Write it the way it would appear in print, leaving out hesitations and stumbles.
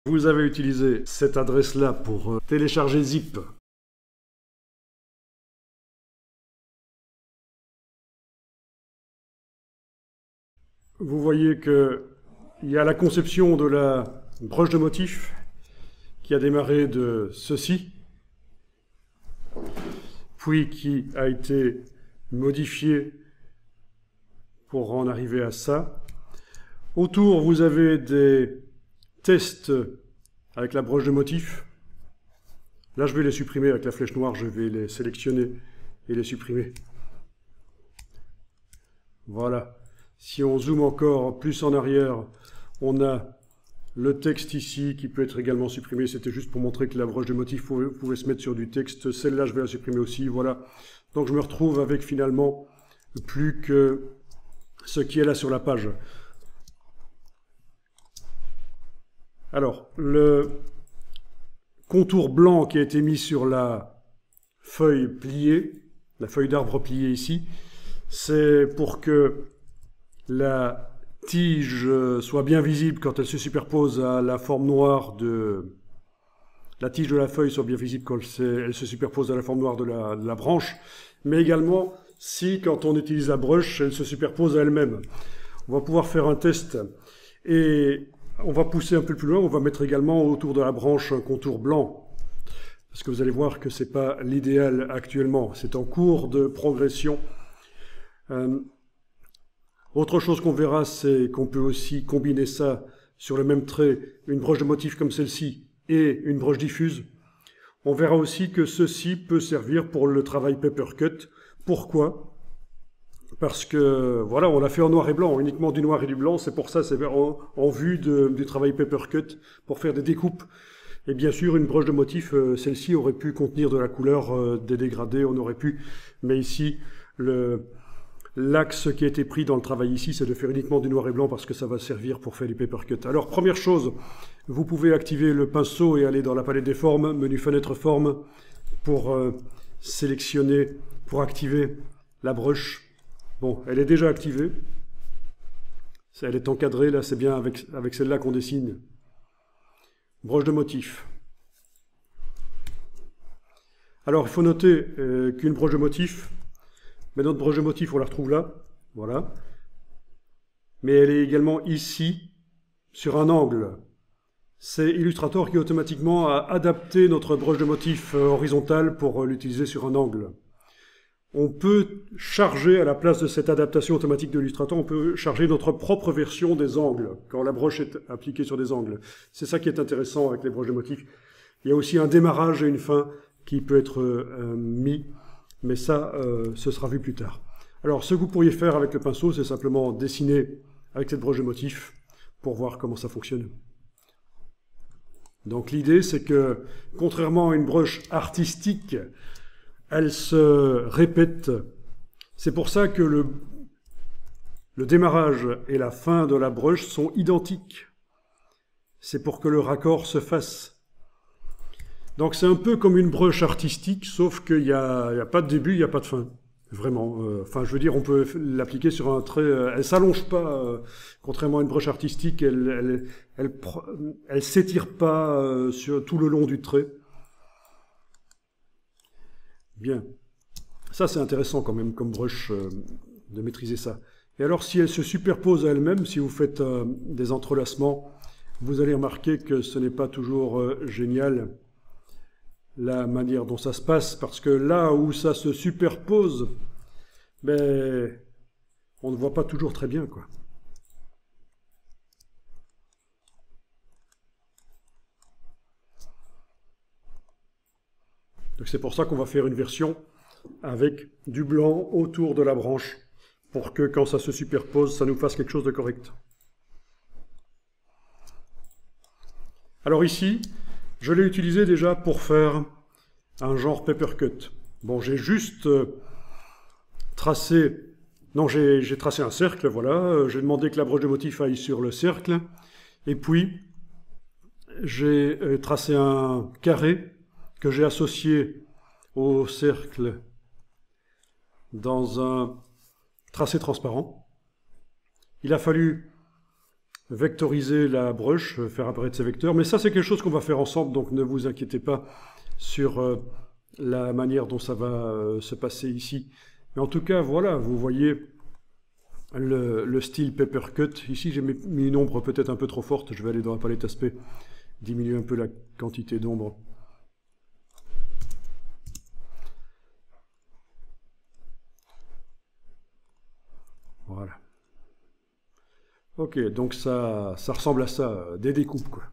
Vous avez utilisé cette adresse-là pour télécharger Zip. Vous voyez qu'il y a la conception de la broche de motif qui a démarré de ceci, puis qui a été modifiée pour en arriver à ça. Autour, vous avez des tests avec la broche de motif. Là, je vais les supprimer avec la flèche noire, je vais les sélectionner et les supprimer. Voilà. Si on zoome encore plus en arrière, on a le texte ici qui peut être également supprimé. C'était juste pour montrer que la broche de motif pouvait se mettre sur du texte. Celle-là, je vais la supprimer aussi. Voilà. Donc, je me retrouve avec finalement plus que ce qui est là sur la page. Alors, le contour blanc qui a été mis sur la feuille pliée, la feuille d'arbre pliée ici, c'est pour que la tige soit bien visible quand elle se superpose à la forme noire de... La tige de la feuille soit bien visible quand elle se superpose à la forme noire de la branche, mais également si, quand on utilise la broche, elle se superpose à elle-même. On va pouvoir faire un test et on va pousser un peu plus loin, on va mettre également autour de la branche un contour blanc, parce que vous allez voir que ce n'est pas l'idéal actuellement, c'est en cours de progression. Autre chose qu'on verra, c'est qu'on peut aussi combiner ça sur le même trait, une broche de motif comme celle-ci et une broche diffuse. On verra aussi que ceci peut servir pour le travail paper cut. Pourquoi ? Parce que, voilà, on l'a fait en noir et blanc, uniquement du noir et du blanc, c'est pour ça, c'est en vue du travail paper cut, pour faire des découpes. Et bien sûr, une broche de motif, celle-ci aurait pu contenir de la couleur, des dégradés, on aurait pu, mais ici, l'axe qui a été pris dans le travail ici, c'est de faire uniquement du noir et blanc parce que ça va servir pour faire du paper cut. Alors, première chose, vous pouvez activer le pinceau et aller dans la palette des formes, menu fenêtre forme, pour sélectionner, pour activer la broche. Bon, elle est déjà activée. Elle est encadrée, là, c'est bien avec celle-là qu'on dessine. Broche de motif. Alors, il faut noter qu'une broche de motif, mais notre broche de motif, on la retrouve là, voilà. Mais elle est également ici, sur un angle. C'est Illustrator qui automatiquement a adapté notre broche de motif horizontale pour l'utiliser sur un angle. On peut charger, à la place de cette adaptation automatique de Illustrator, on peut charger notre propre version des angles, quand la broche est appliquée sur des angles. C'est ça qui est intéressant avec les broches de motif. Il y a aussi un démarrage et une fin qui peut être mis. Mais ça, ce sera vu plus tard. Alors, ce que vous pourriez faire avec le pinceau, c'est simplement dessiner avec cette broche de motif pour voir comment ça fonctionne. Donc, l'idée, c'est que, contrairement à une broche artistique, elle se répète. C'est pour ça que le démarrage et la fin de la broche sont identiques. C'est pour que le raccord se fasse. Donc c'est un peu comme une broche artistique, sauf qu'il n'y a pas de début, il n'y a pas de fin. Vraiment. Enfin, je veux dire, on peut l'appliquer sur un trait. Elle s'allonge pas, contrairement à une broche artistique, elle s'étire pas sur tout le long du trait. Bien. Ça, c'est intéressant quand même comme broche de maîtriser ça. Et alors, si elle se superpose à elle-même, si vous faites des entrelacements, vous allez remarquer que ce n'est pas toujours génial. La manière dont ça se passe, parce que là où ça se superpose, ben, on ne voit pas toujours très bien, quoi. Donc c'est pour ça qu'on va faire une version avec du blanc autour de la branche, pour que quand ça se superpose, ça nous fasse quelque chose de correct. Alors ici, je l'ai utilisé déjà pour faire un genre paper cut. Bon, j'ai juste tracé... Non, j'ai tracé un cercle, voilà. J'ai demandé que la broche de motif aille sur le cercle. Et puis, j'ai tracé un carré que j'ai associé au cercle dans un tracé transparent. Il a fallu vectoriser la brush, faire apparaître ces vecteurs. Mais ça, c'est quelque chose qu'on va faire ensemble, donc ne vous inquiétez pas sur la manière dont ça va se passer ici. Mais en tout cas, voilà, vous voyez le style Papercut. Ici, j'ai mis une ombre peut-être un peu trop forte. Je vais aller dans la palette aspect, diminuer un peu la quantité d'ombre. Voilà. Ok, donc ça ressemble à ça, des découpes, quoi.